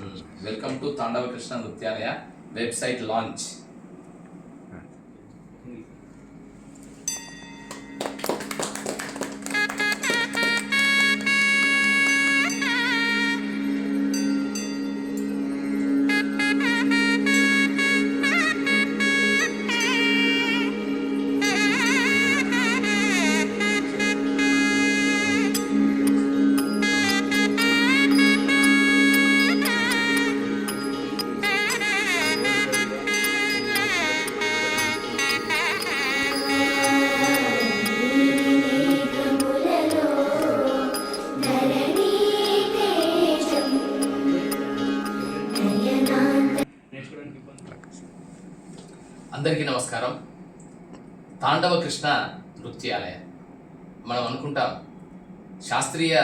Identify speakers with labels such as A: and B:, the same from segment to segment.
A: Welcome to Tandava Krishna Nrityalaya website launch. అందరికీ నమస్కారం. తాండవ కృష్ణ నృత్యాలయ మనం అనుకుంటాం శాస్త్రీయ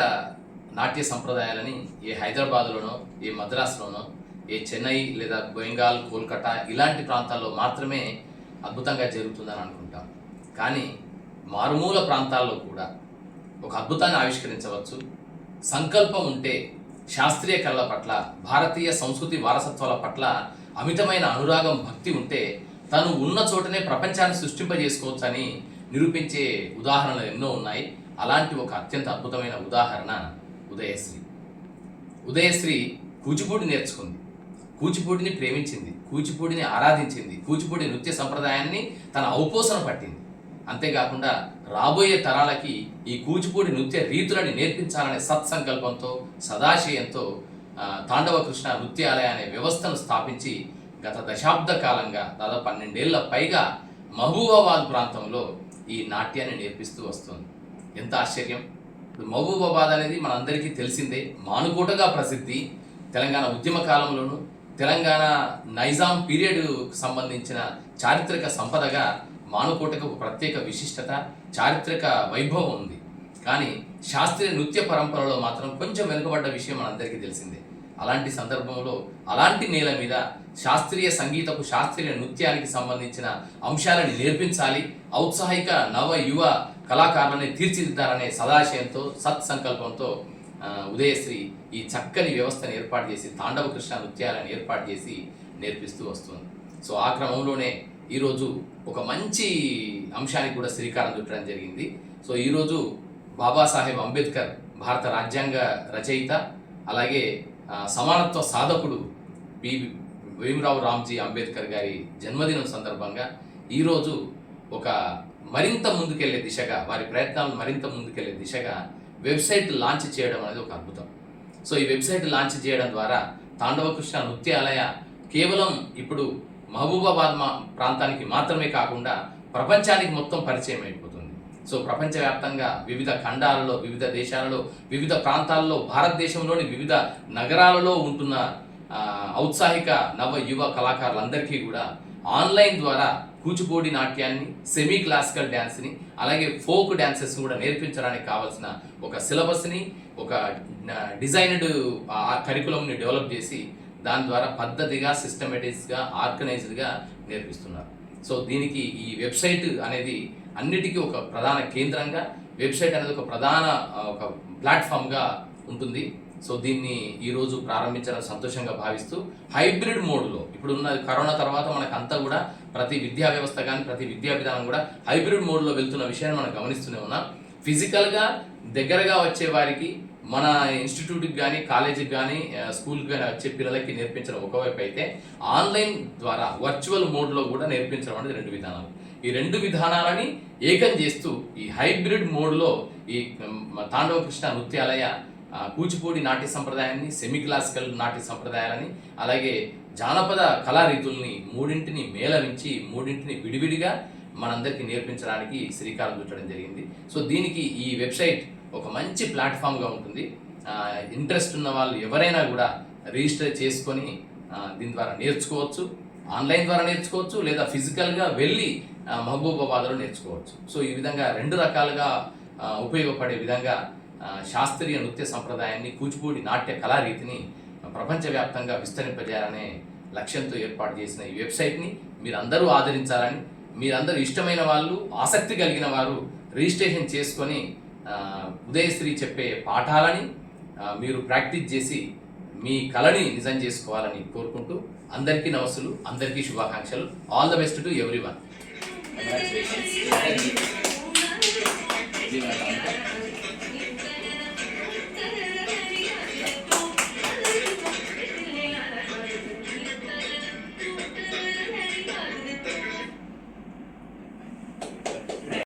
A: నాట్య సంప్రదాయాలని ఏ హైదరాబాద్లోనో, ఏ మద్రాసులోనో, ఏ చెన్నై లేదా బెంగాల్, కోల్కతా ఇలాంటి ప్రాంతాల్లో మాత్రమే అద్భుతంగా జరుగుతుందని అనుకుంటాం. కానీ మారుమూల ప్రాంతాల్లో కూడా ఒక అద్భుతాన్ని ఆవిష్కరించవచ్చు. సంకల్పం ఉంటే శాస్త్రీయ కళల పట్ల, భారతీయ సంస్కృతి వారసత్వాల పట్ల అమితమైన అనురాగం, భక్తి ఉంటే తను ఉన్న చోటనే ప్రపంచాన్ని సృష్టింపజేసుకోవచ్చు అని నిరూపించే ఉదాహరణలు ఎన్నో ఉన్నాయి. అలాంటి ఒక అత్యంత అద్భుతమైన ఉదాహరణ ఉదయశ్రీ. ఉదయశ్రీ కూచిపూడి నేర్చుకుంది, కూచిపూడిని ప్రేమించింది, కూచిపూడిని ఆరాధించింది, కూచిపూడి నృత్య సంప్రదాయాన్ని తన ఔపోసన పట్టింది. అంతేకాకుండా రాబోయే తరాలకి ఈ కూచిపూడి నృత్య రీతులని నేర్పించాలనే సత్సంకల్పంతో, సదాశయంతో తాండవ కృష్ణ నృత్యాలయ అనే వ్యవస్థను స్థాపించి గత దశాబ్ద కాలంగా దాదాపు 12 ఏళ్ల పైగా మహబూబాబాద్ ప్రాంతంలో ఈ నాట్యాన్ని నేర్పిస్తూ వస్తుంది. ఎంత ఆశ్చర్యం! మహబూబాబాద్ అనేది మనందరికీ తెలిసిందే, మానుకోటగా ప్రసిద్ధి. తెలంగాణ ఉద్యమ కాలంలోనూ, తెలంగాణ నైజాం పీరియడ్కు సంబంధించిన చారిత్రక సంపదగా మానుకోటకు ఒక ప్రత్యేక విశిష్టత, చారిత్రక వైభవం ఉంది. కానీ శాస్త్రీయ నృత్య పరంపరలో మాత్రం కొంచెం వెనుకబడ్డ విషయం మనందరికీ తెలిసిందే. అలాంటి సందర్భంలో అలాంటి నేల మీద శాస్త్రీయ సంగీతపు, శాస్త్రీయ నృత్యానికి సంబంధించిన అంశాలని నేర్పించాలి, ఔత్సాహిక నవ యువ కళాకారులని తీర్చిదిద్దాలనే సదాశయంతో, సత్సంకల్పంతో ఉదయశ్రీ ఈ చక్కని వ్యవస్థను ఏర్పాటు చేసి తాండవ కృష్ణ నృత్యాలను ఏర్పాటు చేసి నేర్పిస్తూ వస్తుంది. సో ఆ క్రమంలోనే ఈరోజు ఒక మంచి అంశానికి కూడా శ్రీకారం చుట్టడం జరిగింది. సో ఈరోజు బాబాసాహెబ్ అంబేద్కర్, భారత రాజ్యాంగ రచయిత, అలాగే సమానత్వ సాధకుడు భీమ్రావ్ రామ్జీ అంబేద్కర్ గారి జన్మదినం సందర్భంగా ఈరోజు ఒక మరింత ముందుకెళ్లే దిశగా, వారి ప్రయత్నాలు మరింత ముందుకెళ్లే దిశగా వెబ్సైట్ లాంచ్ చేయడం అనేది ఒక అద్భుతం. సో ఈ వెబ్సైట్ లాంచ్ చేయడం ద్వారా తాండవ కృష్ణ నృత్యాలయ కేవలం ఇప్పుడు మహబూబాబాద్ ప్రాంతానికి మాత్రమే కాకుండా ప్రపంచానికి మొత్తం పరిచయం అయిపోతుంది. సో ప్రపంచవ్యాప్తంగా వివిధ ఖండాలలో, వివిధ దేశాలలో, వివిధ ప్రాంతాల్లో, భారతదేశంలోని వివిధ నగరాలలో ఉంటున్న ఔత్సాహిక నవ యువ కళాకారులందరికీ కూడా ఆన్లైన్ ద్వారా కూచిపూడి నాట్యాన్ని, సెమీ క్లాసికల్ డ్యాన్స్ని, అలాగే ఫోక్ డ్యాన్సెస్ని కూడా నేర్పించడానికి కావాల్సిన ఒక సిలబస్ని, ఒక డిజైన్డ్ కరికులంని డెవలప్ చేసి దాని ద్వారా పద్ధతిగా, సిస్టమేటిక్స్గా, ఆర్గనైజ్డ్గా నేర్పిస్తున్నారు. సో దీనికి ఈ వెబ్సైట్ అనేది అన్నిటికీ ఒక ప్రధాన కేంద్రంగా, వెబ్సైట్ అనేది ఒక ప్రధాన ఒక ప్లాట్ఫామ్గా ఉంటుంది. సో దీన్ని ఈరోజు ప్రారంభించడం సంతోషంగా భావిస్తూ హైబ్రిడ్ మోడ్లో, ఇప్పుడున్న కరోనా తర్వాత మనకు అంతా కూడా ప్రతి విద్యా వ్యవస్థ కానీ, ప్రతి విద్యా విధానం కూడా హైబ్రిడ్ మోడ్లో వెళ్తున్న విషయాన్ని మనం గమనిస్తూనే ఉన్నాం. ఫిజికల్గా దగ్గరగా వచ్చే వారికి, మన ఇన్స్టిట్యూట్కి కానీ, కాలేజీకి కానీ, స్కూల్కి కానీ వచ్చే పిల్లలకి నేర్పించడం ఒకవైపు అయితే, ఆన్లైన్ ద్వారా వర్చువల్ మోడ్లో కూడా నేర్పించడం అనేది 2 విధానాలు. ఈ 2 విధానాలని ఏకం చేస్తూ ఈ హైబ్రిడ్ మోడ్లో ఈ తాండవ కృష్ణ నృత్యాలయ కూచిపూడి నాట్య సంప్రదాయాన్ని, సెమీ క్లాసికల్ నాట్య సంప్రదాయాలని, అలాగే జానపద కళారీతుల్ని మూడింటిని మేళవించి, మూడింటిని విడివిడిగా మనందరికీ నేర్పించడానికి శ్రీకారం చుట్టడం జరిగింది. సో దీనికి ఈ వెబ్సైట్ ఒక మంచి ప్లాట్ఫామ్గా ఉంటుంది. ఇంట్రెస్ట్ ఉన్న వాళ్ళు ఎవరైనా కూడా రిజిస్టర్ చేసుకొని దీని ద్వారా నేర్చుకోవచ్చు. ఆన్లైన్ ద్వారా నేర్చుకోవచ్చు, లేదా ఫిజికల్గా వెళ్ళి మహబూబాబాద్లో నేర్చుకోవచ్చు. సో ఈ విధంగా 2 రకాలుగా ఉపయోగపడే విధంగా శాస్త్రీయ నృత్య సంప్రదాయాన్ని, కూచిపూడి నాట్య కళారీతిని ప్రపంచవ్యాప్తంగా విస్తరింపజేయాలనే లక్ష్యంతో ఏర్పాటు చేసిన ఈ వెబ్సైట్ని మీరందరూ ఆదరించాలని, మీరందరూ ఇష్టమైన వాళ్ళు, ఆసక్తి కలిగిన వారు రిజిస్ట్రేషన్ చేసుకొని ఉదయశ్రీ చెప్పే పాఠాలని మీరు ప్రాక్టీస్ చేసి మీ కళని నిజం చేసుకోవాలని కోరుకుంటూ అందరికీ నమస్సులు, అందరికీ శుభాకాంక్షలు. All the best to every one.